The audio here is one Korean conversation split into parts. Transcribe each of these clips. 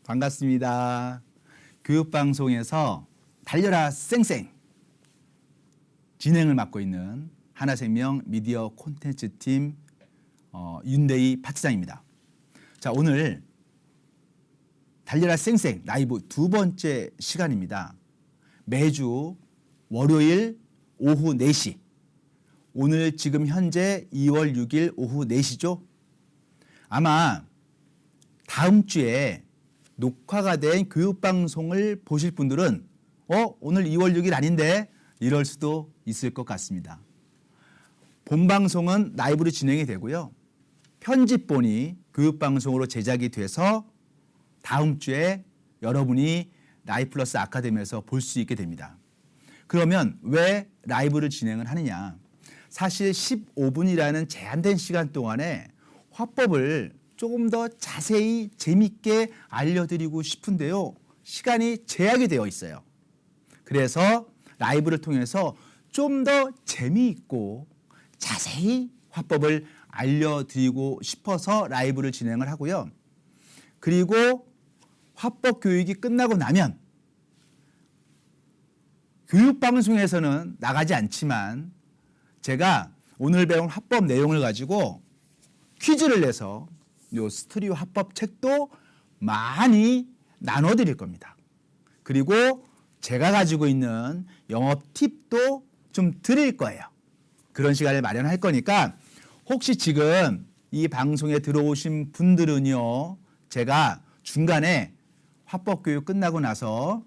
반갑습니다. 교육방송에서 달려라 쌩쌩 진행을 맡고 있는 하나생명 미디어 콘텐츠팀 윤대희 파트장입니다. 자, 오늘 달려라 쌩쌩 라이브 두 번째 시간입니다. 매주 월요일 오후 4시, 오늘 지금 현재 2월 6일 오후 4시죠. 아마 다음 주에 녹화가 된 교육방송을 보실 분들은 오늘 2월 6일 아닌데 이럴 수도 있을 것 같습니다. 본방송은 라이브로 진행이 되고요. 편집본이 교육방송으로 제작이 돼서 다음 주에 여러분이 라이플러스 아카데미에서 볼 수 있게 됩니다. 그러면 왜 라이브를 진행을 하느냐? 사실 15분이라는 제한된 시간 동안에 화법을 조금 더 자세히 재밌게 알려드리고 싶은데요. 시간이 제약이 되어 있어요. 그래서 라이브를 통해서 좀 더 재미있고 자세히 화법을 알려드리고 싶어서 라이브를 진행을 하고요. 그리고 화법 교육이 끝나고 나면 교육방송에서는 나가지 않지만 제가 오늘 배운 화법 내용을 가지고 퀴즈를 내서 요 스트리오 화법 책도 많이 나눠드릴 겁니다. 그리고 제가 가지고 있는 영업 팁도 좀 드릴 거예요. 그런 시간을 마련할 거니까 혹시 지금 이 방송에 들어오신 분들은요, 제가 중간에 화법 교육 끝나고 나서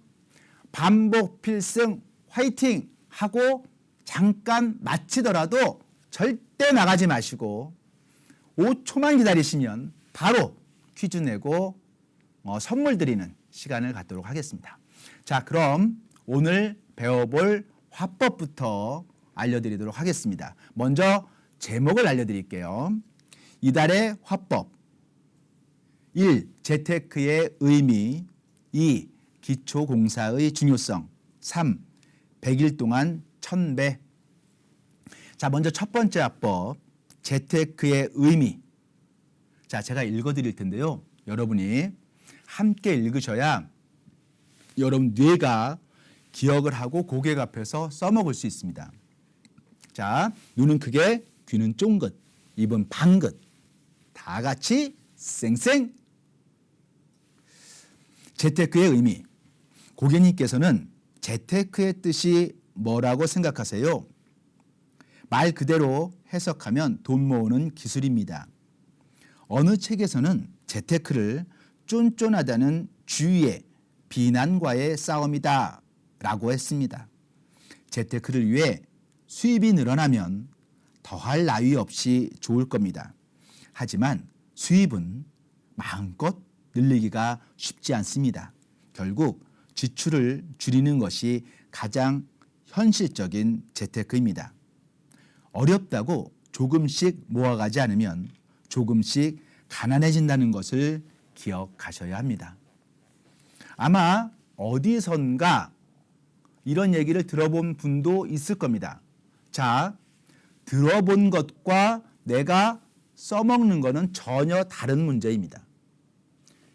반복 필승 화이팅 하고 잠깐 마치더라도 절대 나가지 마시고 5초만 기다리시면 바로 퀴즈 내고 선물 드리는 시간을 갖도록 하겠습니다. 자, 그럼 오늘 배워볼 화법부터 알려드리도록 하겠습니다. 먼저 제목을 알려드릴게요. 이달의 화법. 1. 재테크의 의미. 2. 기초공사의 중요성. 3. 100일 동안 1000배. 자, 먼저 첫 번째 화법. 재테크의 의미. 자, 제가 읽어드릴 텐데요. 여러분이 함께 읽으셔야 여러분 뇌가 기억을 하고 고개 앞에서 써먹을 수 있습니다. 자, 눈은 크게, 귀는 쫑긋, 입은 방긋. 다 같이 쌩쌩. 재테크의 의미. 고객님께서는 재테크의 뜻이 뭐라고 생각하세요? 말 그대로 해석하면 돈 모으는 기술입니다. 어느 책에서는 재테크를 쫀쫀하다는 주위의 비난과의 싸움이다 라고 했습니다. 재테크를 위해 수입이 늘어나면 더할 나위 없이 좋을 겁니다. 하지만 수입은 마음껏 늘리기가 쉽지 않습니다. 결국 지출을 줄이는 것이 가장 현실적인 재테크입니다. 어렵다고 조금씩 모아가지 않으면 조금씩 가난해진다는 것을 기억하셔야 합니다. 아마 어디선가 이런 얘기를 들어본 분도 있을 겁니다. 자, 들어본 것과 내가 써먹는 것은 전혀 다른 문제입니다.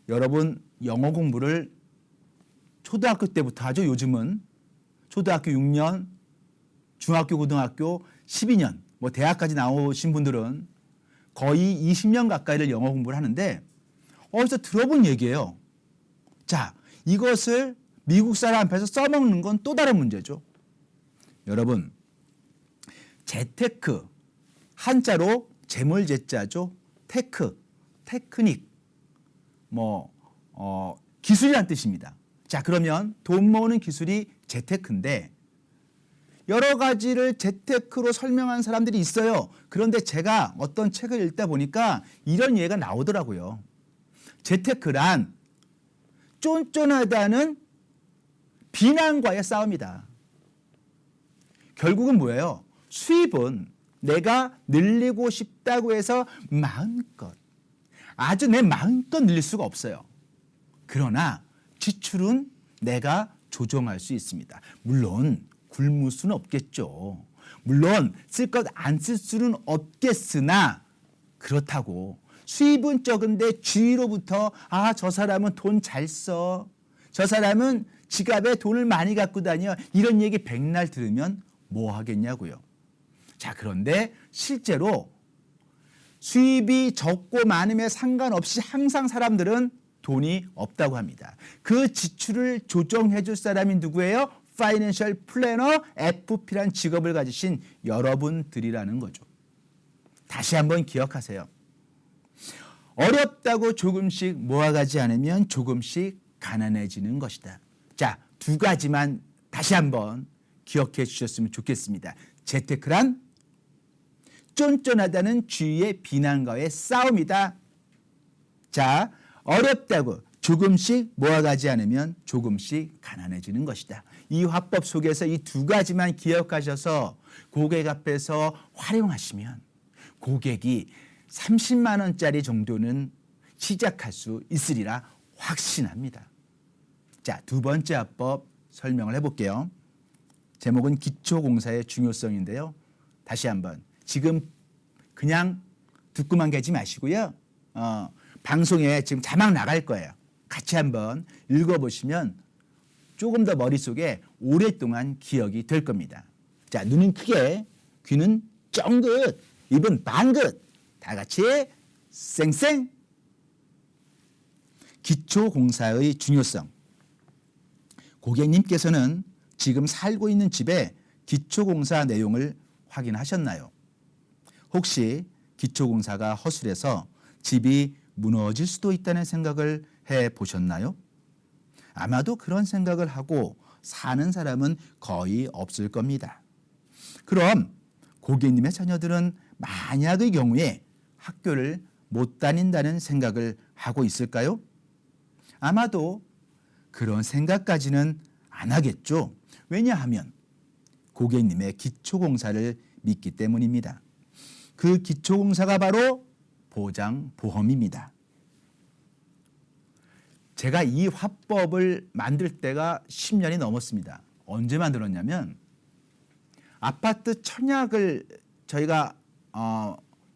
여러분 영어 공부를 초등학교 때부터 하죠. 요즘은 초등학교 6년, 중학교, 고등학교 12년, 대학까지 나오신 분들은 거의 20년 가까이를 영어 공부를 하는데 어디서 들어본 얘기예요. 자, 이것을 미국 사람 앞에서 써먹는 건 또 다른 문제죠. 여러분, 재테크, 한자로 재물재자죠. 테크, 테크닉, 기술이란 뜻입니다. 자, 그러면 돈 모으는 기술이 재테크인데 여러 가지를 재테크로 설명한 사람들이 있어요. 그런데 제가 어떤 책을 읽다 보니까 이런 예가 나오더라고요. 재테크란 쫀쫀하다는 비난과의 싸움이다. 결국은 뭐예요? 수입은 내가 늘리고 싶다고 해서 마음껏, 아주 내 마음껏 늘릴 수가 없어요. 그러나 지출은 내가 조정할 수 있습니다. 물론 굶을 수는 없겠죠. 물론 쓸 것 안 쓸 수는 없겠으나 그렇다고 수입은 적은데 주위로부터 저 사람은 돈 잘 써. 저 사람은 지갑에 돈을 많이 갖고 다녀. 이런 얘기 백날 들으면 뭐 하겠냐고요. 자, 그런데 실제로 수입이 적고 많음에 상관없이 항상 사람들은 돈이 없다고 합니다. 그 지출을 조정해 줄 사람이 누구예요? 파이낸셜 플래너 FP라는 직업을 가지신 여러분들이라는 거죠. 다시 한번 기억하세요. 어렵다고 조금씩 모아가지 않으면 조금씩 가난해지는 것이다. 자, 두 가지만 다시 한번 기억해 주셨으면 좋겠습니다. 재테크란 쫀쫀하다는 주위의 비난과의 싸움이다. 자, 어렵다고 조금씩 모아가지 않으면 조금씩 가난해지는 것이다. 이 화법 속에서 이 두 가지만 기억하셔서 고객 앞에서 활용하시면 고객이 30만 원짜리 정도는 시작할 수 있으리라 확신합니다. 자, 두 번째 화법 설명을 해볼게요. 제목은 기초공사의 중요성인데요. 다시 한번 지금 그냥 듣고만 가지 마시고요. 방송에 지금 자막 나갈 거예요. 같이 한번 읽어보시면 조금 더 머릿속에 오랫동안 기억이 될 겁니다. 자, 눈은 크게, 귀는 쫑긋, 입은 방긋. 다 같이 쌩쌩. 기초공사의 중요성. 고객님께서는 지금 살고 있는 집의 기초공사 내용을 확인하셨나요? 혹시 기초공사가 허술해서 집이 무너질 수도 있다는 생각을 해보셨나요? 아마도 그런 생각을 하고 사는 사람은 거의 없을 겁니다. 그럼 고객님의 자녀들은 만약의 경우에 학교를 못 다닌다는 생각을 하고 있을까요? 아마도 그런 생각까지는 안 하겠죠. 왜냐하면 고객님의 기초공사를 믿기 때문입니다. 그 기초공사가 바로 보장보험입니다. 제가 이 화법을 만들 때가 10년이 넘었습니다. 언제 만들었냐면 아파트 청약을 저희가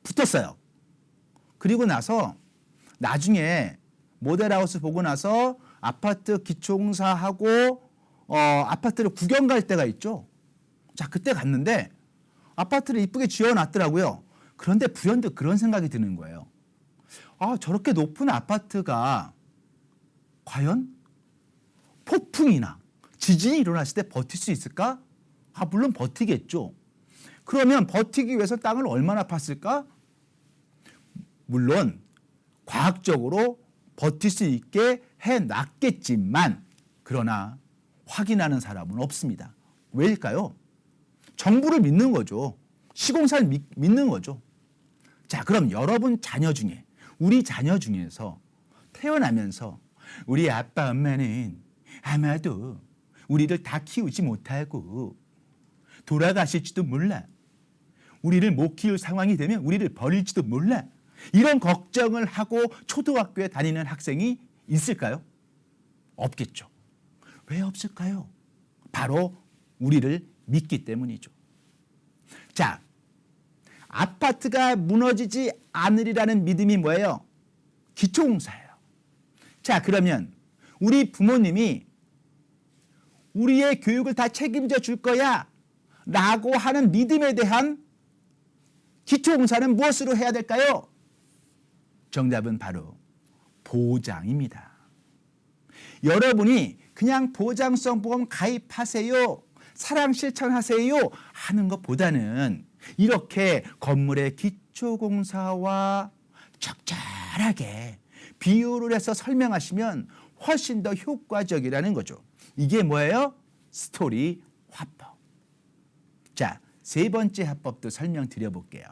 붙었어요. 그리고 나서 나중에 모델하우스 보고 나서 아파트 기초공사하고 아파트를 구경 갈 때가 있죠. 자, 그때 갔는데 아파트를 이쁘게 지어놨더라고요. 그런데 불현듯 그런 생각이 드는 거예요. 저렇게 높은 아파트가 과연 폭풍이나 지진이 일어났을 때 버틸 수 있을까? 물론 버티겠죠. 그러면 버티기 위해서 땅을 얼마나 팠을까? 물론 과학적으로 버틸 수 있게 해놨겠지만 그러나 확인하는 사람은 없습니다. 왜일까요? 정부를 믿는 거죠. 시공사를 믿는 거죠. 자, 그럼 여러분 자녀 중에 우리 자녀 중에서 태어나면서 우리 아빠 엄마는 아마도 우리를 다 키우지 못하고 돌아가실지도 몰라. 우리를 못 키울 상황이 되면 우리를 버릴지도 몰라. 이런 걱정을 하고 초등학교에 다니는 학생이 있을까요? 없겠죠. 왜 없을까요? 바로 우리를 믿기 때문이죠. 자, 아파트가 무너지지 않으리라는 믿음이 뭐예요? 기초공사예요. 자, 그러면 우리 부모님이 우리의 교육을 다 책임져 줄 거야 라고 하는 믿음에 대한 기초공사는 무엇으로 해야 될까요? 정답은 바로 보장입니다. 여러분이 그냥 보장성 보험 가입하세요, 사랑 실천하세요 하는 것보다는 이렇게 건물의 기초공사와 적절하게 비유를 해서 설명하시면 훨씬 더 효과적이라는 거죠. 이게 뭐예요? 스토리 화법. 자, 세 번째 화법도 설명드려볼게요.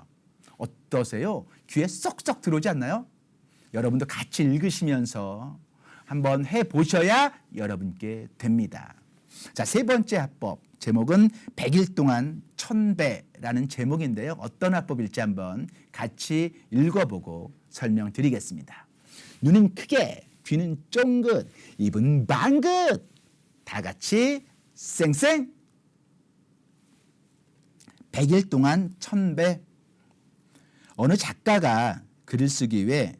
어떠세요? 귀에 쏙쏙 들어오지 않나요? 여러분도 같이 읽으시면서 한번 해보셔야 여러분께 됩니다. 자, 세 번째 화법 제목은 100일 동안 1000배라는 제목인데요. 어떤 화법일지 한번 같이 읽어보고 설명드리겠습니다. 눈은 크게, 귀는 쫑긋, 입은 방긋. 다 같이 쌩쌩. 100일 동안 1000배. 어느 작가가 글을 쓰기 위해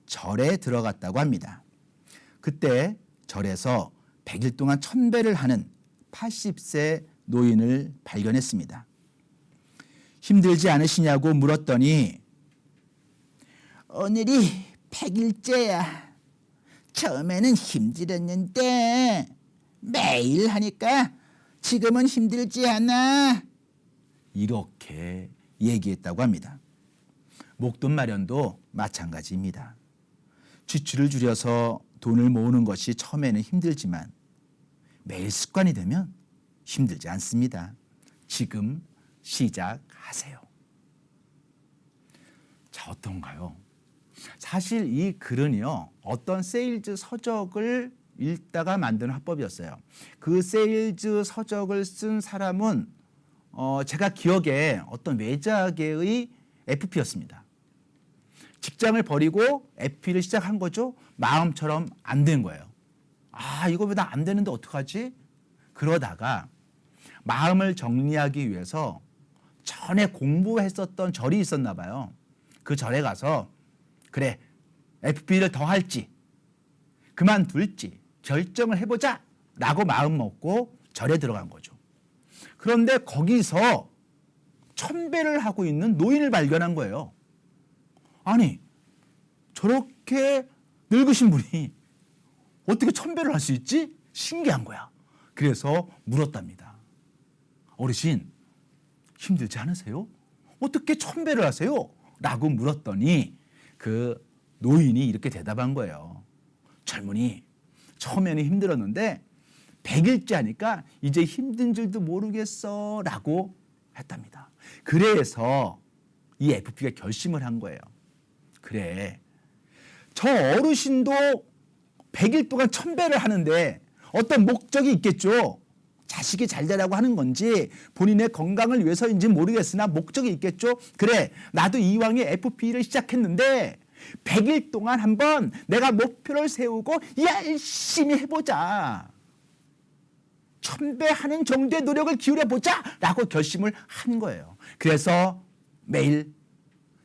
절에 들어갔다고 합니다. 그때 절에서 100일 동안 천배를 하는 80세 노인을 발견했습니다. 힘들지 않으시냐고 물었더니 오늘이 100일째야. 처음에는 힘들었는데 매일 하니까 지금은 힘들지 않아. 이렇게 얘기했다고 합니다. 목돈 마련도 마찬가지입니다. 지출을 줄여서 돈을 모으는 것이 처음에는 힘들지만 매일 습관이 되면 힘들지 않습니다. 지금 시작하세요. 자, 어떤가요? 사실 이 글은요, 어떤 세일즈 서적을 읽다가 만든 화법이었어요. 그 세일즈 서적을 쓴 사람은 제가 기억에 어떤 외자계의 FP였습니다. 직장을 버리고 FP를 시작한 거죠. 마음처럼 안 된 거예요. 아, 이거 왜 나 안 되는데 어떡하지? 그러다가 마음을 정리하기 위해서 전에 공부했었던 절이 있었나 봐요. 그 절에 가서 그래, FP를 더 할지 그만둘지 결정을 해보자 라고 마음 먹고 절에 들어간 거죠. 그런데 거기서 천배를 하고 있는 노인을 발견한 거예요. 아니, 저렇게 늙으신 분이 어떻게 천배를 할 수 있지? 신기한 거야. 그래서 물었답니다. 어르신, 힘들지 않으세요? 어떻게 천배를 하세요? 라고 물었더니 그 노인이 이렇게 대답한 거예요. 젊은이, 처음에는 힘들었는데 100일째 하니까 이제 힘든 줄도 모르겠어 라고 했답니다. 그래서 이 FP가 결심을 한 거예요. 그래, 저 어르신도 100일 동안 천배를 하는데 어떤 목적이 있겠죠. 자식이 잘 되라고 하는 건지 본인의 건강을 위해서인지 모르겠으나 목적이 있겠죠. 그래, 나도 이왕에 FP를 시작했는데 100일 동안 한번 내가 목표를 세우고 열심히 해보자. 천배하는 정도의 노력을 기울여보자 라고 결심을 한 거예요. 그래서 매일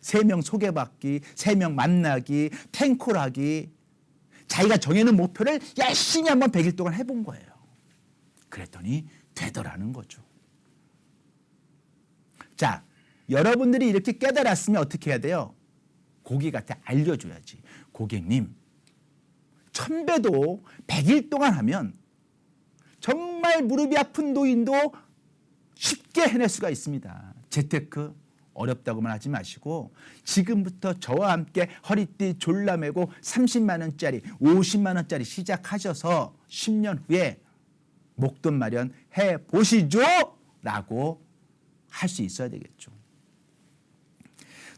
3명 소개받기, 3명 만나기, 탱콜하기, 자기가 정해놓은 목표를 열심히 한번 100일 동안 해본 거예요. 그랬더니 되더라는 거죠. 자, 여러분들이 이렇게 깨달았으면 어떻게 해야 돼요? 고객한테 알려줘야지. 고객님, 천배도 100일 동안 하면 정말 무릎이 아픈 노인도 쉽게 해낼 수가 있습니다. 재테크 어렵다고만 하지 마시고 지금부터 저와 함께 허리띠 졸라매고 30만 원짜리, 50만 원짜리 시작하셔서 10년 후에 목돈 마련해 보시죠 라고 할 수 있어야 되겠죠.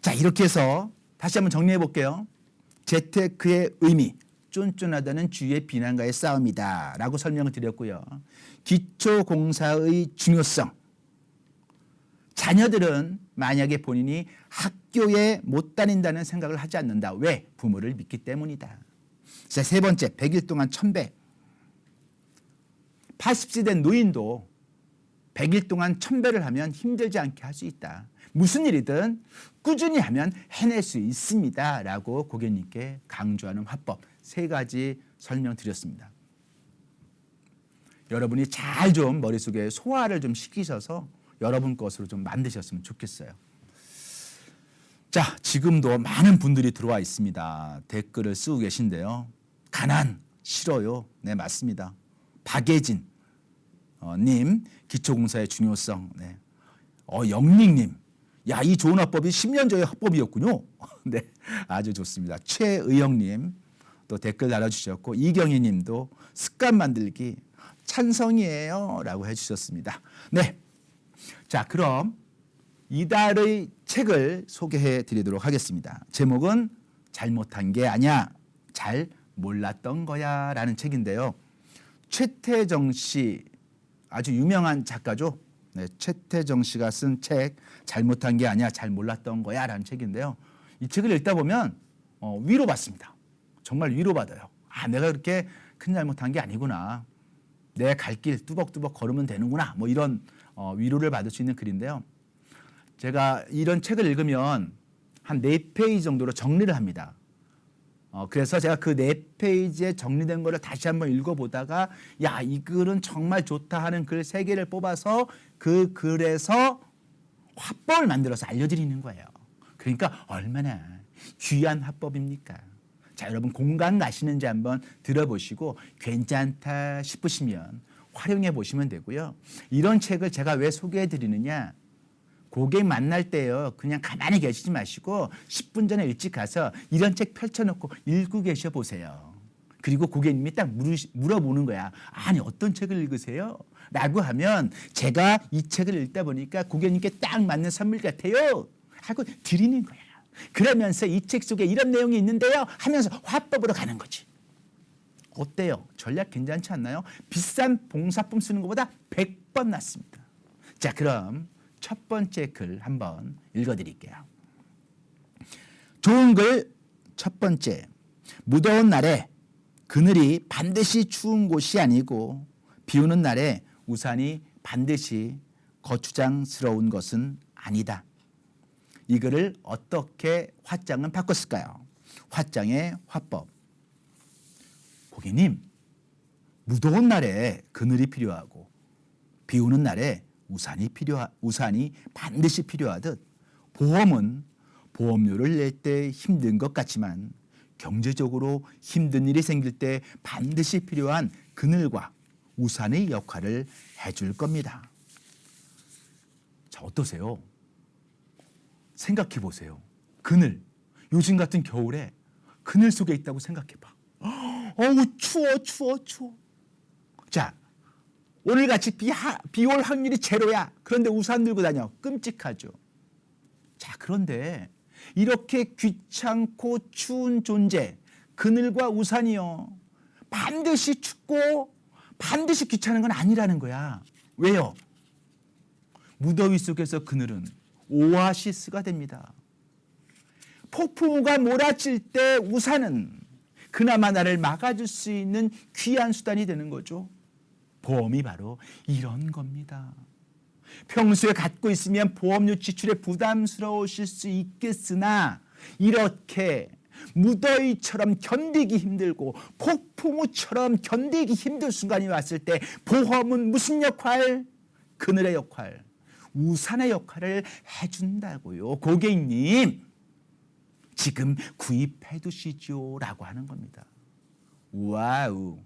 자, 이렇게 해서 다시 한번 정리해 볼게요. 재테크의 의미, 쫀쫀하다는 주위의 비난과의 싸움이다 라고 설명을 드렸고요. 기초공사의 중요성, 자녀들은 만약에 본인이 학교에 못 다닌다는 생각을 하지 않는다. 왜? 부모를 믿기 때문이다. 자, 세 번째, 100일 동안 천배. 80세 된 노인도 100일 동안 천배를 하면 힘들지 않게 할 수 있다. 무슨 일이든 꾸준히 하면 해낼 수 있습니다 라고 고객님께 강조하는 화법 3가지 설명드렸습니다. 여러분이 잘 좀 머릿속에 소화를 좀 시키셔서 여러분 것으로 좀 만드셨으면 좋겠어요. 자, 지금도 많은 분들이 들어와 있습니다. 댓글을 쓰고 계신데요. 가난 싫어요. 네, 맞습니다. 박예진 님, 기초공사의 중요성. 네. 영링님, 야, 이 좋은 화법이 10년 전의 화법이었군요. 네, 아주 좋습니다. 최의영님 또 댓글 달아주셨고, 이경희님도 습관 만들기 찬성이에요 라고 해주셨습니다. 네, 자, 그럼 이달의 책을 소개해 드리도록 하겠습니다. 제목은 잘못한 게 아니야, 잘 몰랐던 거야 라는 책인데요. 최태정 씨, 아주 유명한 작가죠. 네, 최태정 씨가 쓴 책 잘못한 게 아니야, 잘 몰랐던 거야 라는 책인데요. 이 책을 읽다 보면 위로받습니다. 정말 위로받아요. 아, 내가 그렇게 큰 잘못한 게 아니구나. 내 갈 길 뚜벅뚜벅 걸으면 되는구나. 뭐 이런 위로를 받을 수 있는 글인데요. 제가 이런 책을 읽으면 한 4페이지 정도로 정리를 합니다. 그래서 제가 그 4페이지에 정리된 거를 다시 한번 읽어보다가 야, 이 글은 정말 좋다 하는 글 3개를 뽑아서 그 글에서 화법을 만들어서 알려드리는 거예요. 그러니까 얼마나 귀한 화법입니까? 자, 여러분 공감 가시는지 한번 들어보시고 괜찮다 싶으시면 활용해 보시면 되고요. 이런 책을 제가 왜 소개해 드리느냐? 고객 만날 때요. 그냥 가만히 계시지 마시고 10분 전에 일찍 가서 이런 책 펼쳐놓고 읽고 계셔 보세요. 그리고 고객님이 딱 물어보는 거야. 아니 어떤 책을 읽으세요? 라고 하면 제가 이 책을 읽다 보니까 고객님께 딱 맞는 선물 같아요. 하고 드리는 거야. 그러면서 이 책 속에 이런 내용이 있는데요. 하면서 화법으로 가는 거지. 어때요? 전략 괜찮지 않나요? 비싼 봉사품 쓰는 것보다 100번 낫습니다. 자, 그럼 첫 번째 글 한번 읽어드릴게요. 좋은 글 첫 번째. 무더운 날에 그늘이 반드시 추운 곳이 아니고 비 오는 날에 우산이 반드시 거추장스러운 것은 아니다. 이 글을 어떻게 화장은 바꿨을까요? 화장의 화법. 고객님, 무더운 날에 그늘이 필요하고 비 오는 날에 우산이 반드시 필요하듯 보험은 보험료를 낼 때 힘든 것 같지만 경제적으로 힘든 일이 생길 때 반드시 필요한 그늘과 우산의 역할을 해줄 겁니다. 자, 어떠세요? 생각해 보세요. 그늘. 요즘 같은 겨울에 그늘 속에 있다고 생각해 봐. 어우, 추워. 자, 오늘같이 비 올 확률이 제로야. 그런데 우산 들고 다녀. 끔찍하죠. 자, 그런데 이렇게 귀찮고 추운 존재, 그늘과 우산이요. 반드시 춥고 반드시 귀찮은 건 아니라는 거야. 왜요? 무더위 속에서 그늘은 오아시스가 됩니다. 폭풍우가 몰아칠 때 우산은 그나마 나를 막아줄 수 있는 귀한 수단이 되는 거죠. 보험이 바로 이런 겁니다. 평소에 갖고 있으면 보험료 지출에 부담스러우실 수 있겠으나 이렇게 무더위처럼 견디기 힘들고 폭풍우처럼 견디기 힘든 순간이 왔을 때 보험은 무슨 역할? 그늘의 역할, 우산의 역할을 해준다고요. 고객님, 지금 구입해 두시죠 라고 하는 겁니다. 와우,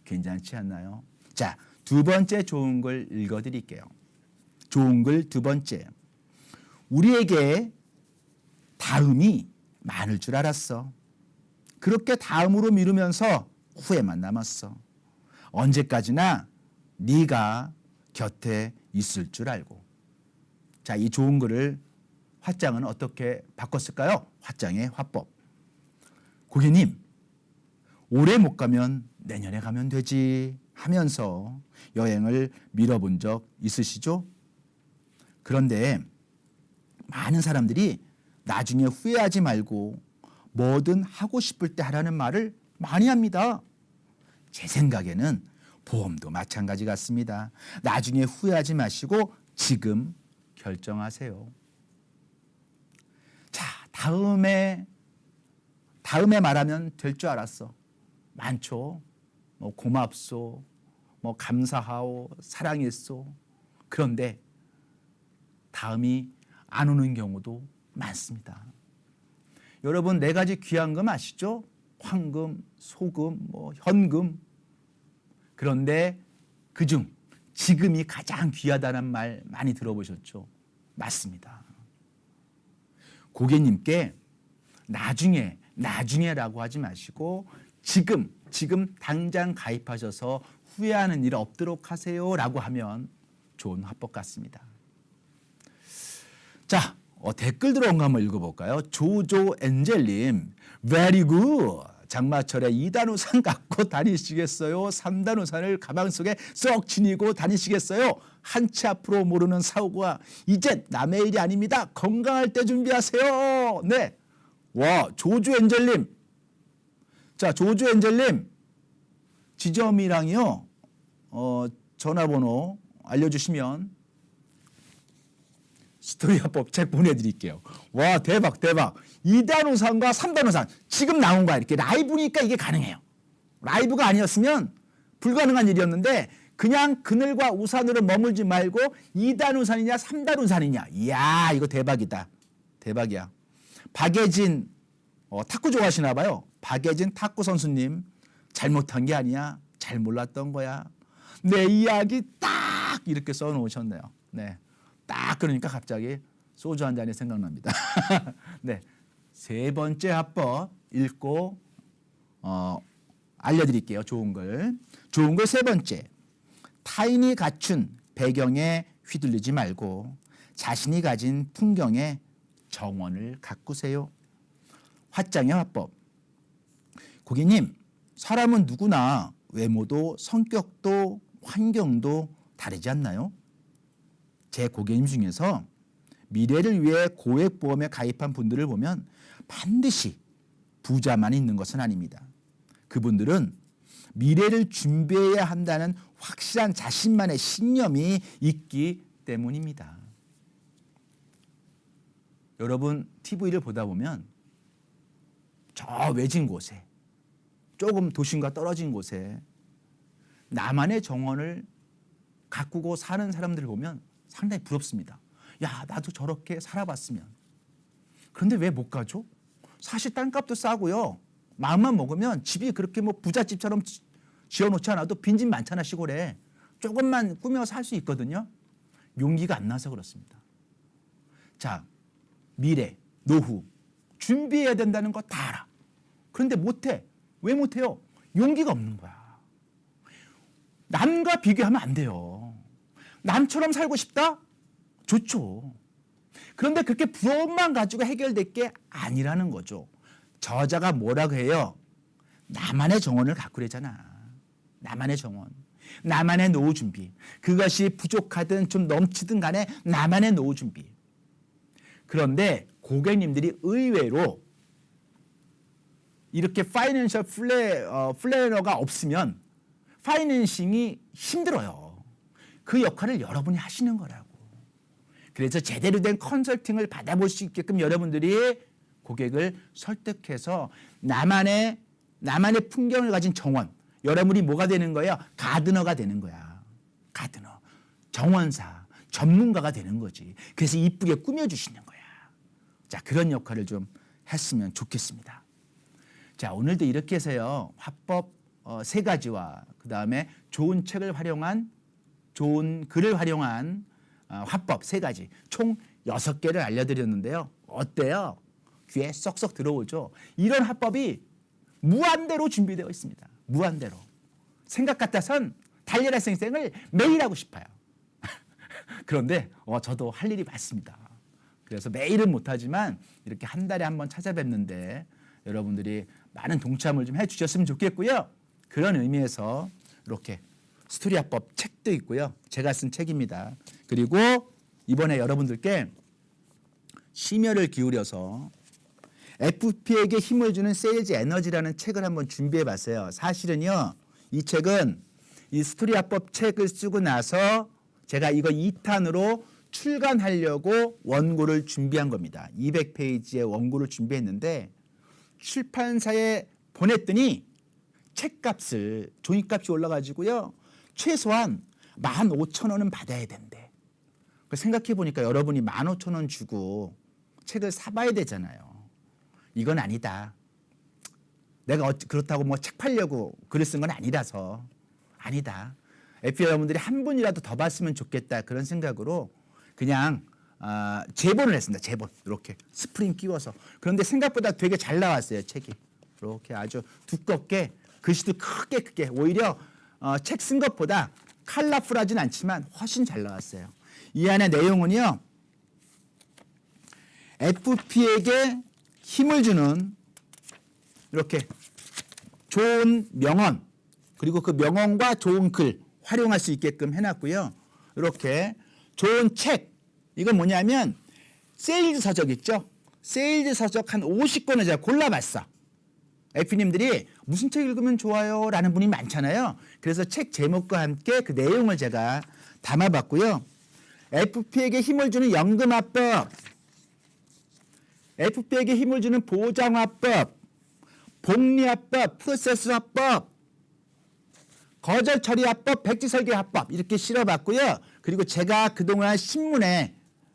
괜찮지 않나요? 자, 두 번째 좋은 글 읽어드릴게요. 좋은 글 두 번째. 우리에게 다음이 많을 줄 알았어. 그렇게 다음으로 미루면서 후회만 남았어. 언제까지나 네가 곁에 있을 줄 알고. 자, 이 좋은 글을 화장은 어떻게 바꿨을까요? 화장의 화법. 고객님, 올해 못 가면 내년에 가면 되지 하면서 여행을 미뤄본 적 있으시죠? 그런데 많은 사람들이 나중에 후회하지 말고 뭐든 하고 싶을 때 하라는 말을 많이 합니다. 제 생각에는 보험도 마찬가지 같습니다. 나중에 후회하지 마시고 지금 결정하세요. 자, 다음에 말하면 될 줄 알았어. 많죠. 뭐 고맙소, 뭐 감사하오, 사랑했소. 그런데 다음이 안 오는 경우도 많습니다. 여러분, 4가지 귀한 금 아시죠? 황금, 소금, 뭐 현금. 그런데 그중 지금이 가장 귀하다는 말 많이 들어보셨죠? 맞습니다. 고객님께 나중에라고 하지 마시고 지금 당장 가입하셔서 후회하는 일 없도록 하세요라고 하면 좋은 화법 같습니다. 자, 댓글 들어온 거 한번 읽어볼까요? 조조 엔젤님, very good. 장마철에 2단 우산 갖고 다니시겠어요? 3단 우산을 가방 속에 쏙 지니고 다니시겠어요? 한치 앞으로 모르는 사고가 이젠 남의 일이 아닙니다. 건강할 때 준비하세요. 네. 와, 조조 엔젤님. 자, 조조 엔젤님. 지점이랑요, 전화번호 알려주시면 스토리화법 책 보내드릴게요. 와, 대박, 대박. 2단 우산과 3단 우산. 지금 나온 거야. 이렇게 라이브니까 이게 가능해요. 라이브가 아니었으면 불가능한 일이었는데 그냥 그늘과 우산으로 머물지 말고 2단 우산이냐 3단 우산이냐. 이야, 이거 대박이다. 대박이야. 박예진, 탁구 좋아하시나 봐요. 박예진 탁구 선수님, 잘못한 게 아니야. 잘 몰랐던 거야. 내 이야기 딱 이렇게 써놓으셨네요. 네. 딱 그러니까 갑자기 소주 한 잔이 생각납니다. 네. 세 번째 화법 읽고 알려드릴게요. 좋은 걸. 좋은 걸 세 번째. 타인이 갖춘 배경에 휘둘리지 말고 자신이 가진 풍경에 정원을 가꾸세요. 화짱의 화법. 고객님, 사람은 누구나 외모도 성격도 환경도 다르지 않나요? 제 고객님 중에서 미래를 위해 고액보험에 가입한 분들을 보면 반드시 부자만 있는 것은 아닙니다. 그분들은 미래를 준비해야 한다는 확실한 자신만의 신념이 있기 때문입니다. 여러분 TV를 보다 보면 저 외진 곳에 조금 도심과 떨어진 곳에 나만의 정원을 가꾸고 사는 사람들을 보면 상당히 부럽습니다. 야, 나도 저렇게 살아봤으면. 그런데 왜 못 가죠? 사실 땅값도 싸고요. 마음만 먹으면 집이 그렇게 뭐 부잣집처럼 지어놓지 않아도 빈집 많잖아, 시골에. 조금만 꾸며 살 수 있거든요. 용기가 안 나서 그렇습니다. 자, 미래, 노후 준비해야 된다는 거 다 알아. 그런데 못해. 왜 못해요? 용기가 없는 거야. 남과 비교하면 안 돼요. 남처럼 살고 싶다? 좋죠. 그런데 그렇게 부러움만 가지고 해결될 게 아니라는 거죠. 저자가 뭐라고 해요? 나만의 정원을 가꾸려잖아. 나만의 정원. 나만의 노후 준비. 그것이 부족하든 좀 넘치든 간에 나만의 노후 준비. 그런데 고객님들이 의외로 이렇게 파이낸셜 플래너가 없으면 파이낸싱이 힘들어요. 그 역할을 여러분이 하시는 거라고. 그래서 제대로 된 컨설팅을 받아볼 수 있게끔 여러분들이 고객을 설득해서 나만의 풍경을 가진 정원, 여러분이 뭐가 되는 거예요? 가드너가 되는 거야. 가드너, 정원사, 전문가가 되는 거지. 그래서 이쁘게 꾸며주시는 거야. 자, 그런 역할을 좀 했으면 좋겠습니다. 자, 오늘도 이렇게 해서요. 화법 세 가지와 그 다음에 좋은 책을 활용한, 좋은 글을 활용한 화법 세 가지, 총 6개를 알려드렸는데요. 어때요? 귀에 쏙쏙 들어오죠? 이런 화법이 무한대로 준비되어 있습니다. 무한대로. 생각 같아선 달려라 생생을 매일 하고 싶어요. 그런데 저도 할 일이 많습니다. 그래서 매일은 못하지만 이렇게 한 달에 한 번 찾아뵙는데 여러분들이 많은 동참을 좀 해주셨으면 좋겠고요. 그런 의미에서 이렇게 스토리화법 책도 있고요. 제가 쓴 책입니다. 그리고 이번에 여러분들께 심혈을 기울여서 FP에게 힘을 주는 세일즈 에너지라는 책을 한번 준비해 봤어요. 사실은요, 이 책은 이 스토리화법 책을 쓰고 나서 제가 이거 2탄으로 출간하려고 원고를 준비한 겁니다. 200페이지의 원고를 준비했는데 출판사에 보냈더니 책값을, 종이값이 올라가지고요, 최소한 15,000원은 받아야 된대. 생각해 보니까 여러분이 15,000원 주고 책을 사봐야 되잖아요. 이건 아니다. 내가 그렇다고 뭐 책 팔려고 글을 쓴 건 아니라서. 아니다. FP 여러분들이 한 분이라도 더 봤으면 좋겠다, 그런 생각으로 그냥 제본을 했습니다. 제본. 이렇게 스프링 끼워서. 그런데 생각보다 되게 잘 나왔어요, 책이. 이렇게 아주 두껍게, 글씨도 크게 오히려 책 쓴 것보다 컬러풀하진 않지만 훨씬 잘 나왔어요. 이 안에 내용은요, FP에게 힘을 주는 이렇게 좋은 명언, 그리고 그 명언과 좋은 글 활용할 수 있게끔 해놨고요. 이렇게 좋은 책, 이건 뭐냐면 세일즈 서적 있죠? 세일즈 서적 한 50권을 제가 골라봤어. FP님들이 무슨 책 읽으면 좋아요? 라는 분이 많잖아요. 그래서 책 제목과 함께 그 내용을 제가 담아봤고요. FP에게 힘을 주는 연금화법, FP에게 힘을 주는 보장화법, 복리화법, 프로세스화법, 거절처리화법, 백지설계화법 이렇게 실어봤고요. 그리고 제가 그동안 신문에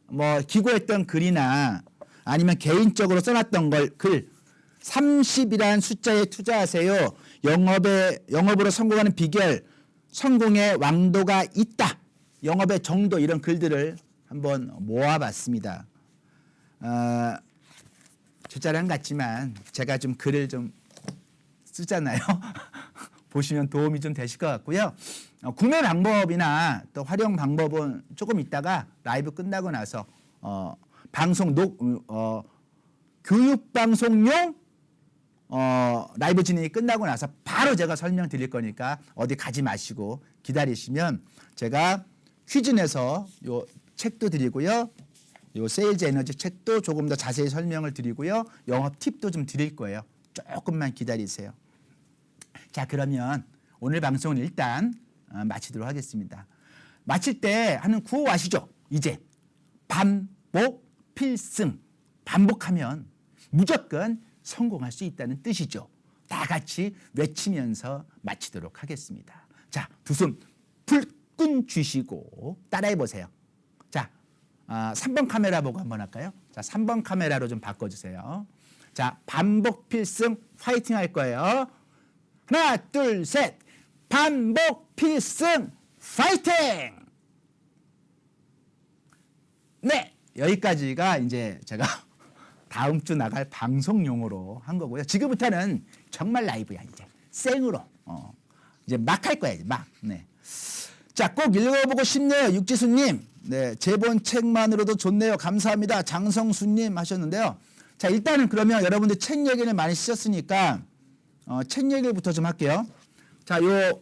뭐 기고했던 글이나 아니면 개인적으로 써놨던 글 30이라는 숫자에 투자하세요. 영업으로 성공하는 비결, 성공의 왕도가 있다. 영업의 정도 이런 글들을 한번 모아봤습니다. 제 자랑 같지만 제가 좀 글을 좀 쓰잖아요. 보시면 도움이 좀 되실 것 같고요. 구매 방법이나 또 활용 방법은 조금 있다가 라이브 끝나고 나서 교육 방송용 라이브 진행이 끝나고 나서 바로 제가 설명드릴 거니까 어디 가지 마시고 기다리시면 제가 퀴즈 내서 요 책도 드리고요. 요 세일즈 에너지 책도 조금 더 자세히 설명을 드리고요. 영업 팁도 좀 드릴 거예요. 조금만 기다리세요. 자, 그러면 오늘 방송은 일단 마치도록 하겠습니다. 마칠 때 하는 구호 아시죠? 이제 반복 필승. 반복하면 무조건 성공할 수 있다는 뜻이죠. 다 같이 외치면서 마치도록 하겠습니다. 자, 두 손 불끈 쥐시고 따라해 보세요. 자, 3번 카메라 보고 한번 할까요? 자, 3번 카메라로 좀 바꿔주세요. 자, 반복 필승 파이팅 할 거예요. 하나, 둘, 셋. 반복 필승 파이팅! 네, 여기까지가 이제 제가 다음 주 나갈 방송용으로 한 거고요. 지금부터는 정말 라이브야, 이제. 생으로. 이제 막 할 거야, 이제 막. 네. 자, 꼭 읽어보고 싶네요. 육지수님. 네, 제본 책만으로도 좋네요. 감사합니다. 장성수님 하셨는데요. 자, 일단은 그러면 여러분들 책 얘기를 많이 쓰셨으니까 책 얘기부터 좀 할게요. 자, 요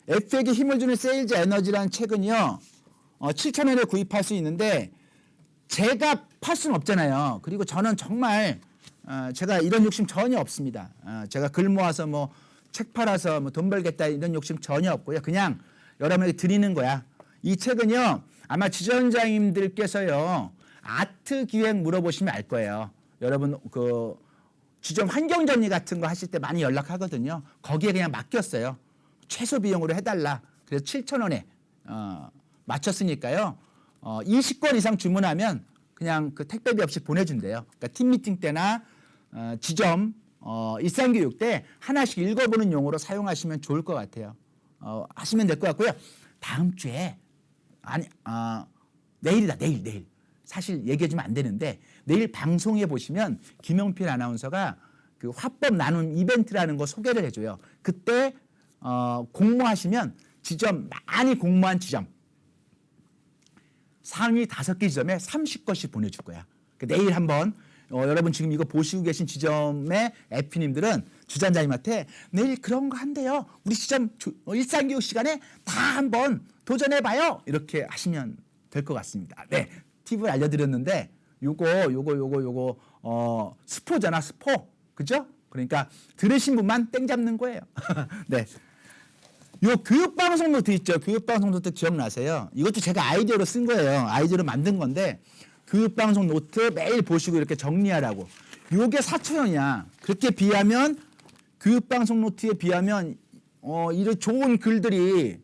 F에게 힘을 주는 세일즈 에너지라는 책은요. 7,000원에 구입할 수 있는데 제가 팔 수는 없잖아요. 그리고 저는 정말 제가 이런 욕심 전혀 없습니다. 제가 글 모아서 뭐 책 팔아서 뭐 돈 벌겠다 이런 욕심 전혀 없고요. 그냥 여러분에게 드리는 거야. 이 책은요. 아마 지점장님들께서요. 아트 기획 물어보시면 알 거예요. 여러분 그 지점 환경 정리 같은 거 하실 때 많이 연락하거든요. 거기에 그냥 맡겼어요. 최소 비용으로 해달라. 그래서 7,000원에 맞췄으니까요. 20건 이상 주문하면 그냥 그 택배비 없이 보내준대요. 그러니까 팀 미팅 때나 지점 일상교육 때 하나씩 읽어보는 용어로 사용하시면 좋을 것 같아요. 하시면 될 것 같고요. 다음 주에 내일이다. 내일. 사실 얘기해주면 안 되는데 내일 방송에 보시면 김용필 아나운서가 그 화법 나눔 이벤트라는 거 소개를 해줘요. 그때 공모하시면 지점 많이 공모한 지점 상위 5개 지점에 30건씩 보내줄 거야. 내일 한번 여러분 지금 이거 보시고 계신 지점의 에피님들은 주장자님한테 내일 그런 거 한대요. 우리 지점 일상교육 시간에 다 한번 도전해봐요. 이렇게 하시면 될 것 같습니다. 네, 팁을 알려드렸는데 요거 스포잖아, 스포. 그죠? 그러니까 들으신 분만 땡 잡는 거예요. 네. 요 교육방송 노트 있죠? 교육방송 노트 기억나세요? 이것도 제가 아이디어로 쓴 거예요. 아이디어로 만든 건데 교육방송 노트 매일 보시고 이렇게 정리하라고. 요게 4,000원이야. 그렇게 비하면 교육방송 노트에 비하면 이런 좋은 글들이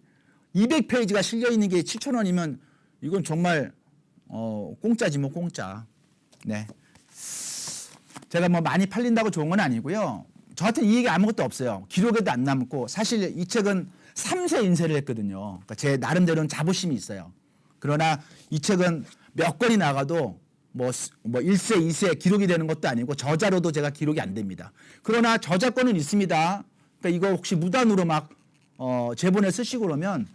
200페이지가 실려 있는 게 7,000원이면 이건 정말 공짜지 뭐 공짜. 네. 제가 뭐 많이 팔린다고 좋은 건 아니고요. 저한테 이익이 아무것도 없어요. 기록에도 안 남고 사실 이 책은 3세 인쇄를 했거든요. 그러니까 제 나름대로는 자부심이 있어요. 그러나 이 책은 몇 권이 나가도 뭐 1세, 2세 기록이 되는 것도 아니고 저자로도 제가 기록이 안 됩니다. 그러나 저작권은 있습니다. 그러니까 이거 혹시 무단으로 막 제본에 쓰시고 그러면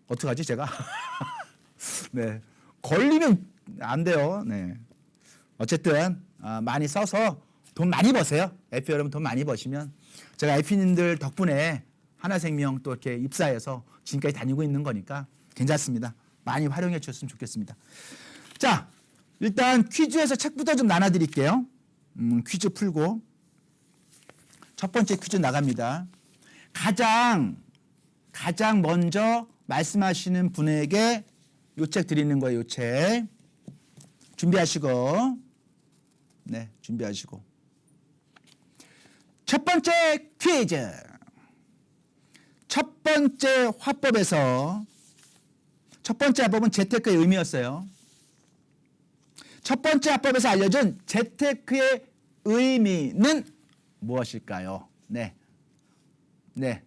어떡하지 제가? 네. 걸리면 안 돼요. 네. 어쨌든 많이 써서 돈 많이 버세요. 에피 여러분 돈 많이 버시면 제가 에피님들 덕분에 하나생명 또 이렇게 입사해서 지금까지 다니고 있는 거니까 괜찮습니다. 많이 활용해 주셨으면 좋겠습니다. 자, 일단 퀴즈에서 책부터 좀 나눠드릴게요. 퀴즈 풀고 첫 번째 퀴즈 나갑니다. 가장 먼저 말씀하시는 분에게 요 책 드리는 거예요. 요 책. 준비하시고. 네, 준비하시고. 첫 번째 퀴즈. 첫 번째 화법에서 첫 번째 화법은 재테크의 의미였어요. 첫 번째 화법에서 알려준 재테크의 의미는 무엇일까요? 네. 네.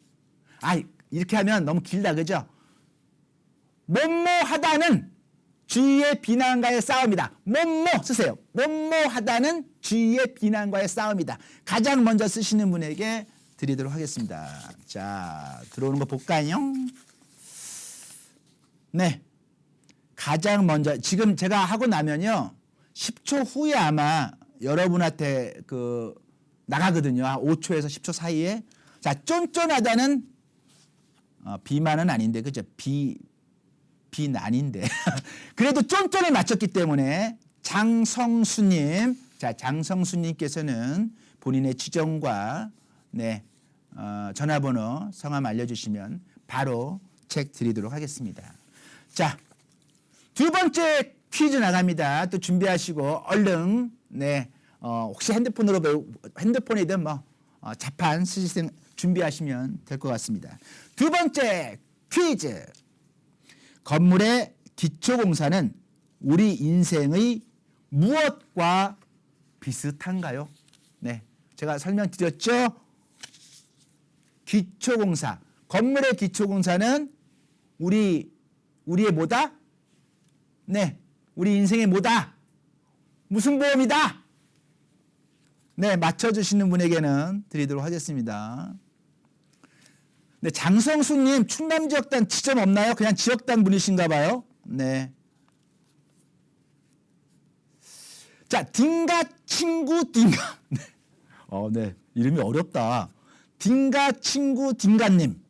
아, 이렇게 하면 너무 길다, 그죠? 뭐뭐하다는 주위의 비난과의 싸움이다. 뭐뭐 쓰세요. 뭐뭐하다는 주위의 비난과의 싸움이다. 가장 먼저 쓰시는 분에게 드리도록 하겠습니다. 자, 들어오는 거 볼까요? 네. 가장 먼저 지금 제가 하고 나면요. 10초 후에 아마 여러분한테 나가거든요. 5초에서 10초 사이에. 자, 쫀쫀하다는 비만은 아닌데, 그죠? 비난인데. 그래도 쫀쫀을 맞췄기 때문에 장성수님, 자, 장성수님께서는 본인의 지정과 네, 전화번호, 성함 알려주시면 바로 책 드리도록 하겠습니다. 자, 두 번째 퀴즈 나갑니다. 또 준비하시고 얼른 네, 혹시 핸드폰이든 자판 쓰실 준비하시면 될 것 같습니다. 두 번째 퀴즈. 건물의 기초공사는 우리 인생의 무엇과 비슷한가요? 네, 제가 설명드렸죠. 기초공사. 건물의 기초공사는 우리의 뭐다? 네, 우리 인생의 뭐다? 무슨 보험이다? 네, 맞춰주시는 분에게는 드리도록 하겠습니다. 네, 장성수님 충남 지역단 지점 없나요? 그냥 지역단 분이신가 봐요. 네. 자, 딩가 친구 딩가. 네. 네, 이름이 어렵다. 딩가 친구 딩가님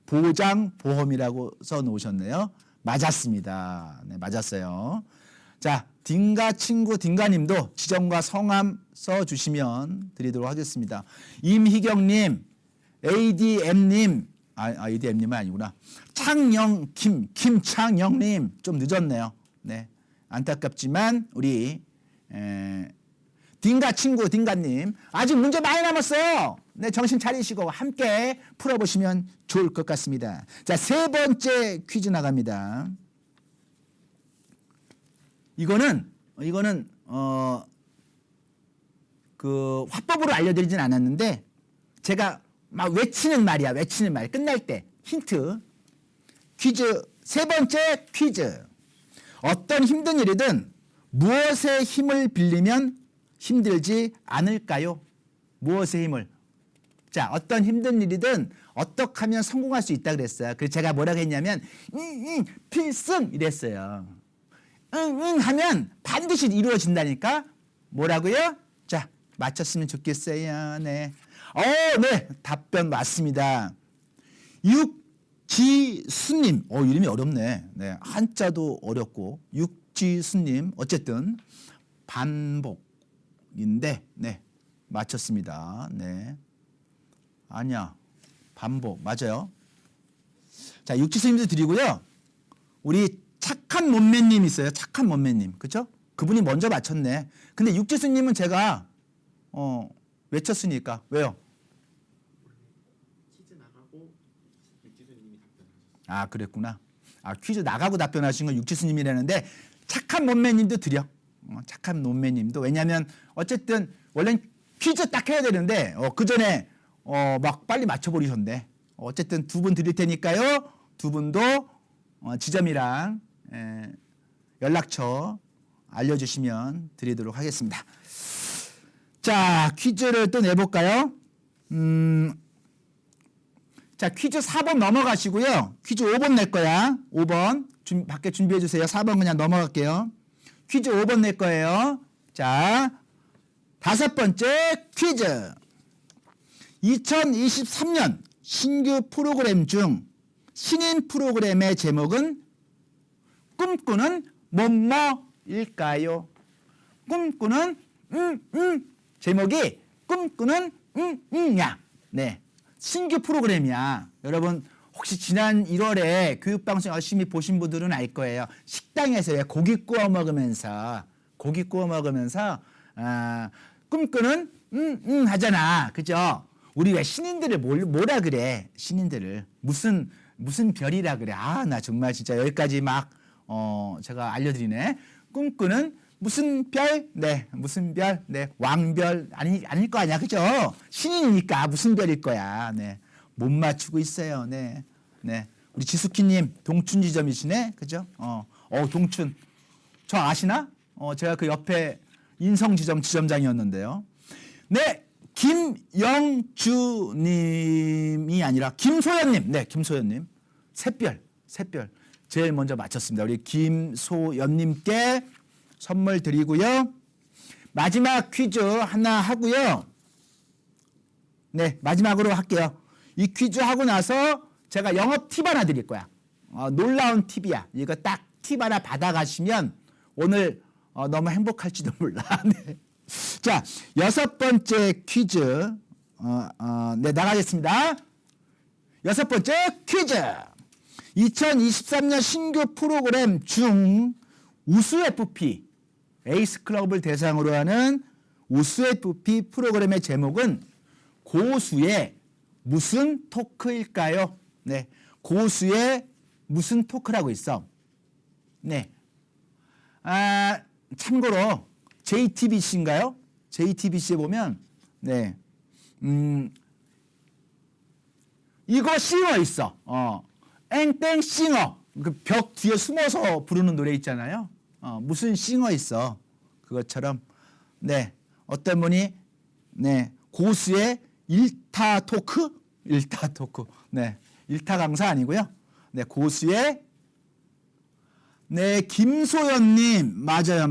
보장 보험이라고 써 놓으셨네요. 맞았습니다. 네, 맞았어요. 자, 딩가 친구 딩가님도 지정과 성함 써 주시면 드리도록 하겠습니다. 임희경님, ADM님, ADM님은 아니구나. 김창영님 좀 늦었네요. 네, 안타깝지만 우리 딩가 친구 딩가님 아직 문제 많이 남았어요. 네, 정신 차리시고 함께 풀어보시면 좋을 것 같습니다. 자, 세 번째 퀴즈 나갑니다. 이거는 화법으로 알려드리진 않았는데 제가 막 외치는 말 끝날 때 힌트. 퀴즈 세 번째 퀴즈. 어떤 힘든 일이든 무엇의 힘을 빌리면 힘들지 않을까요? 무엇의 힘을? 자, 어떤 힘든 일이든 어떻게 하면 성공할 수 있다 그랬어요. 그래서 제가 뭐라고 했냐면 필승 이랬어요. 하면 반드시 이루어진다니까. 뭐라고요? 자, 맞췄으면 좋겠어요. 네. 네. 답변 맞습니다. 육지수님. 이름이 어렵네. 네. 한자도 어렵고. 육지수님. 어쨌든 반복인데, 네. 맞췄습니다. 네. 아니야. 반복. 맞아요. 자, 육지수님도 드리고요. 우리 착한 몸매님 있어요. 착한 몸매님. 그쵸? 그분이 먼저 맞췄네. 근데 육지수님은 제가 외쳤으니까. 왜요? 퀴즈 나가고 육지수님이 답변하셨어요. 아, 그랬구나. 퀴즈 나가고 답변하신 건 육지수님이라는데 착한 몸매님도 드려. 착한 몸매님도. 왜냐하면 어쨌든 원래는 퀴즈 딱 해야 되는데 그 전에 막 빨리 맞춰버리셨네. 어쨌든 두 분 드릴 테니까요. 두 분도 지점이랑 연락처 알려주시면 드리도록 하겠습니다. 자, 퀴즈를 또 내볼까요? 자, 퀴즈 4번 넘어가시고요. 퀴즈 5번 낼 거야. 5번 밖에 준비해 주세요. 4번 그냥 넘어갈게요. 퀴즈 5번 낼 거예요. 자, 다섯 번째 퀴즈. 2023년 신규 프로그램 중 신인 프로그램의 제목은 꿈꾸는 뭐뭐일까요? 꿈꾸는 제목이 꿈꾸는 야. 네, 신규 프로그램이야. 여러분 혹시 지난 1월에 교육방송 열심히 보신 분들은 알 거예요. 식당에서 왜 고기 구워 먹으면서 꿈꾸는 하잖아. 그죠? 우리 왜 신인들을 뭐라 그래? 신인들을 무슨 별이라 그래? 아, 나 정말 진짜 여기까지 막 제가 알려드리네. 꿈꾸는 무슨 별? 네, 무슨 별? 네, 왕별 아닐 거 아니야, 그죠? 신인이니까 무슨 별일 거야. 네, 못 맞추고 있어요. 네, 네. 우리 지숙희님 동춘 지점이시네, 그죠? 동춘. 저 아시나? 제가 그 옆에 인성 지점장이었는데요. 네, 김영주님이 아니라 김소연님. 네, 김소연님. 샛별. 제일 먼저 맞췄습니다. 우리 김소연님께 선물 드리고요. 마지막 퀴즈 하나 하고요. 네, 마지막으로 할게요. 이 퀴즈 하고 나서 제가 영업 팁 하나 드릴 거야. 놀라운 팁이야. 이거 딱 팁 하나 받아가시면 오늘 너무 행복할지도 몰라. 네. 자, 6번째 퀴즈. 네, 나가겠습니다. 6번째 퀴즈. 2023년 신규 프로그램 중 우수 FP, 에이스 클럽을 대상으로 하는 우수 FP 프로그램의 제목은 고수의 무슨 토크일까요? 네, 고수의 무슨 토크라고 있어. 네. 참고로 JTBC인가요? JTBC에 보면 네, 이거 싱어 있어. 땡땡 싱어. 그 벽 뒤에 숨어서 부르는 노래 있잖아요. 무슨 싱어 있어. 그것처럼 네, 어떤 분이 네, 고수의 일타 토크. 네, 일타 강사 아니고요. 네, 고수의 네, 김소연님. 맞아요.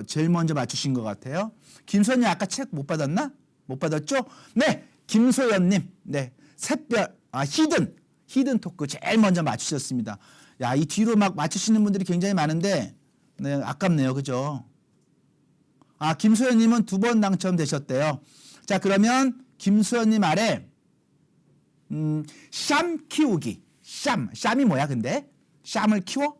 제일 먼저 맞추신 것 같아요. 김소연님 아까 책 못 받았나? 못 받았죠? 네, 김소연님. 네, 샛별, 히든 토크 제일 먼저 맞추셨습니다. 야, 이 뒤로 막 맞추시는 분들이 굉장히 많은데, 네, 아깝네요. 그죠? 김소연님은 2번 당첨되셨대요. 자, 그러면 김소연님 아래, 쌈 키우기. 쌈이 뭐야, 근데? 쌈을 키워?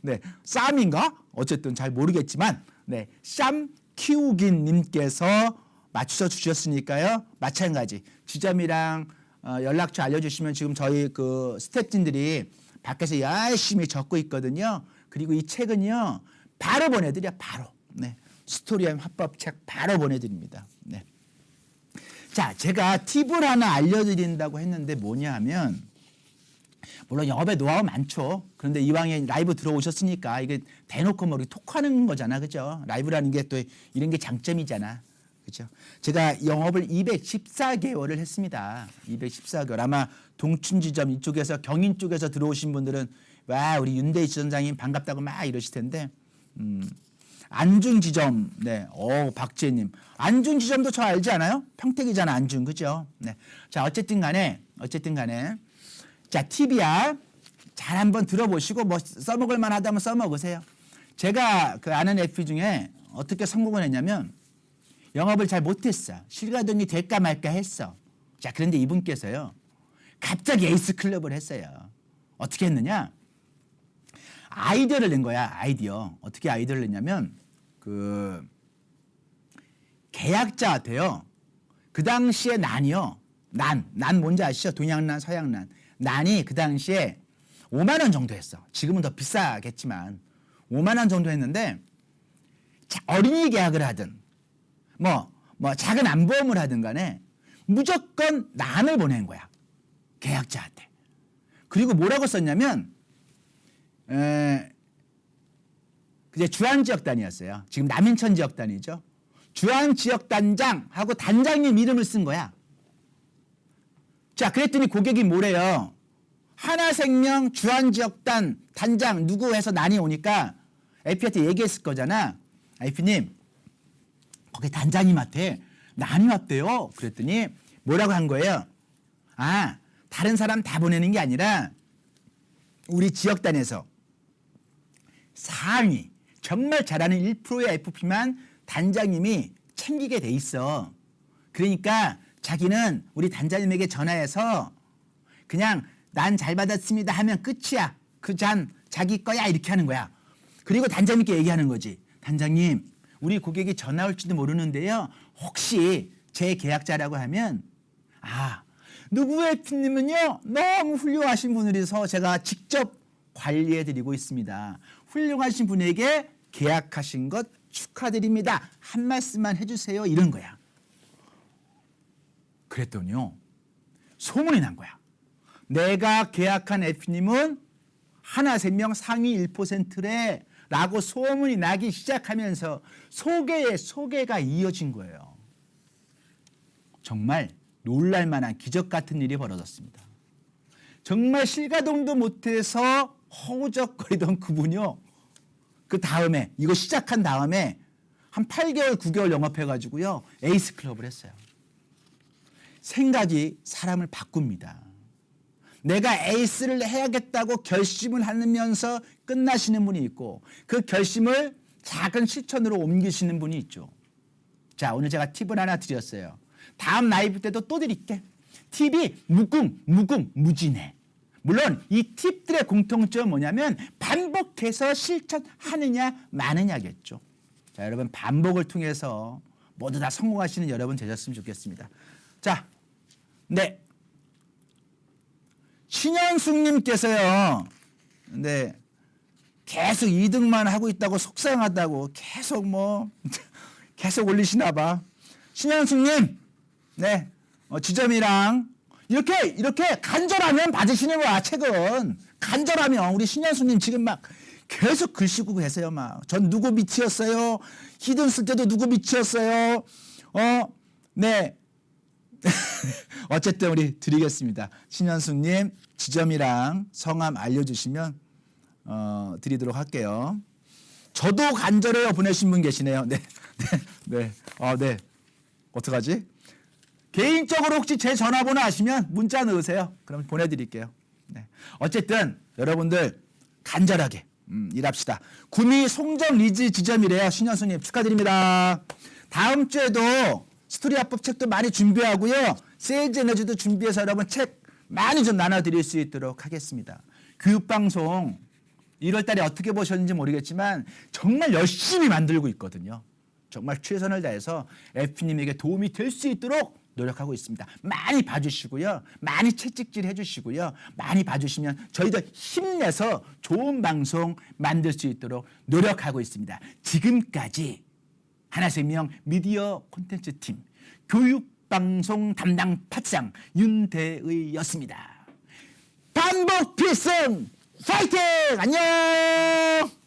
네, 쌈인가? 어쨌든 잘 모르겠지만, 네, 쌈 키우기님께서 맞추셔 주셨으니까요. 마찬가지. 지점이랑 연락처 알려주시면 지금 저희 그 스태프진들이 밖에서 열심히 적고 있거든요. 그리고 이 책은요, 바로 보내드려, 바로. 네, 스토리엠 화법책 바로 보내드립니다. 네. 자, 제가 팁을 하나 알려드린다고 했는데 뭐냐 하면, 물론 영업에 노하우 많죠. 그런데 이왕에 라이브 들어오셨으니까 이게 대놓고 뭐 이렇게 톡하는 거잖아. 그죠? 라이브라는 게 또 이런 게 장점이잖아. 그죠? 제가 영업을 214개월을 했습니다. 214개월. 아마 동춘지점 이쪽에서 경인 쪽에서 들어오신 분들은 와, 우리 윤대희 지점장님 반갑다고 막 이러실 텐데, 안중지점, 네, 박지혜님. 안중지점도 저 알지 않아요? 평택이잖아, 안중. 그죠? 네. 자, 어쨌든 간에. 자, 팁이야. 잘 한번 들어보시고 뭐 써먹을 만하다면 써먹으세요. 제가 그 아는 FP 중에 어떻게 성공을 했냐면 영업을 잘 못했어. 실가동이 될까 말까 했어. 자, 그런데 이분께서요, 갑자기 에이스 클럽을 했어요. 어떻게 했느냐? 아이디어를 낸 거야. 아이디어. 어떻게 아이디어를 냈냐면 그 계약자한테요. 그 당시에 난이요. 난 뭔지 아시죠? 동양난, 서양난. 난이 그 당시에 5만 원 정도 했어. 지금은 더 비싸겠지만 5만 원 정도 했는데, 어린이 계약을 하든 뭐 작은 안보험을 하든 간에 무조건 난을 보낸 거야. 계약자한테. 그리고 뭐라고 썼냐면 그게 주안지역단이었어요. 지금 남인천 지역단이죠. 주안지역단장하고 단장님 이름을 쓴 거야. 자, 그랬더니 고객이 뭐래요? 하나생명 주안지역단 단장 누구 해서 난이 오니까 FP한테 얘기했을 거잖아. FP님, 거기 단장님한테 난이 왔대요. 그랬더니 뭐라고 한 거예요? 다른 사람 다 보내는 게 아니라 우리 지역단에서 상위, 정말 잘하는 1%의 FP만 단장님이 챙기게 돼 있어. 그러니까 자기는 우리 단장님에게 전화해서 그냥 난 잘 받았습니다 하면 끝이야. 그 잔 자기 거야 이렇게 하는 거야. 그리고 단장님께 얘기하는 거지. 단장님, 우리 고객이 전화 올지도 모르는데요. 혹시 제 계약자라고 하면 누구의 팀님은요 너무 훌륭하신 분이라서 제가 직접 관리해드리고 있습니다. 훌륭하신 분에게 계약하신 것 축하드립니다. 한 말씀만 해주세요. 이런 거야. 그랬더니요 소문이 난 거야. 내가 계약한 F님은 하나생명 상위 1%래 라고 소문이 나기 시작하면서 소개에 소개가 이어진 거예요. 정말 놀랄만한 기적 같은 일이 벌어졌습니다. 정말 실가동도 못해서 허우적거리던 그분이요. 그 다음에 이거 시작한 다음에 한 8개월 9개월 영업해가지고요. 에이스 클럽을 했어요. 생각이 사람을 바꿉니다. 내가 에이스를 해야겠다고 결심을 하면서 끝나시는 분이 있고 그 결심을 작은 실천으로 옮기시는 분이 있죠. 자, 오늘 제가 팁을 하나 드렸어요. 다음 라이브 때도 또 드릴게. 팁이 무궁무진해. 물론 이 팁들의 공통점은 뭐냐면 반복해서 실천하느냐 마느냐겠죠. 자, 여러분 반복을 통해서 모두 다 성공하시는 여러분 되셨으면 좋겠습니다. 자, 네. 신현숙님께서요. 네. 계속 2등만 하고 있다고 속상하다고 계속 올리시나 봐. 신현숙님, 네. 지점이랑 이렇게 간절하면 받으시는 거야, 책은. 간절하면 우리 신현숙님 지금 막 계속 글 쓰고 계세요, 막. 전 누구 밑이었어요? 히든 쓸 때도 누구 밑이었어요? 네. 어쨌든 우리 드리겠습니다. 신현숙님 지점이랑 성함 알려주시면 드리도록 할게요. 저도 간절해요 보내신 분 계시네요. 네. 네. 어떡하지? 개인적으로 혹시 제 전화번호 아시면 문자 넣으세요. 그럼 보내드릴게요. 네. 어쨌든 여러분들 간절하게 일합시다. 구미 송정 리즈 지점이래요. 신현숙님 축하드립니다. 다음 주에도 스토리화법 책도 많이 준비하고요. 세일즈 에너지도 준비해서 여러분 책 많이 좀 나눠드릴 수 있도록 하겠습니다. 교육방송 1월 달에 어떻게 보셨는지 모르겠지만 정말 열심히 만들고 있거든요. 정말 최선을 다해서 F님에게 도움이 될 수 있도록 노력하고 있습니다. 많이 봐주시고요. 많이 채찍질 해주시고요. 많이 봐주시면 저희도 힘내서 좋은 방송 만들 수 있도록 노력하고 있습니다. 지금까지 하나생명 미디어 콘텐츠 팀 교육방송 담당 파트장 윤대의였습니다. 반복 필승 파이팅! 안녕!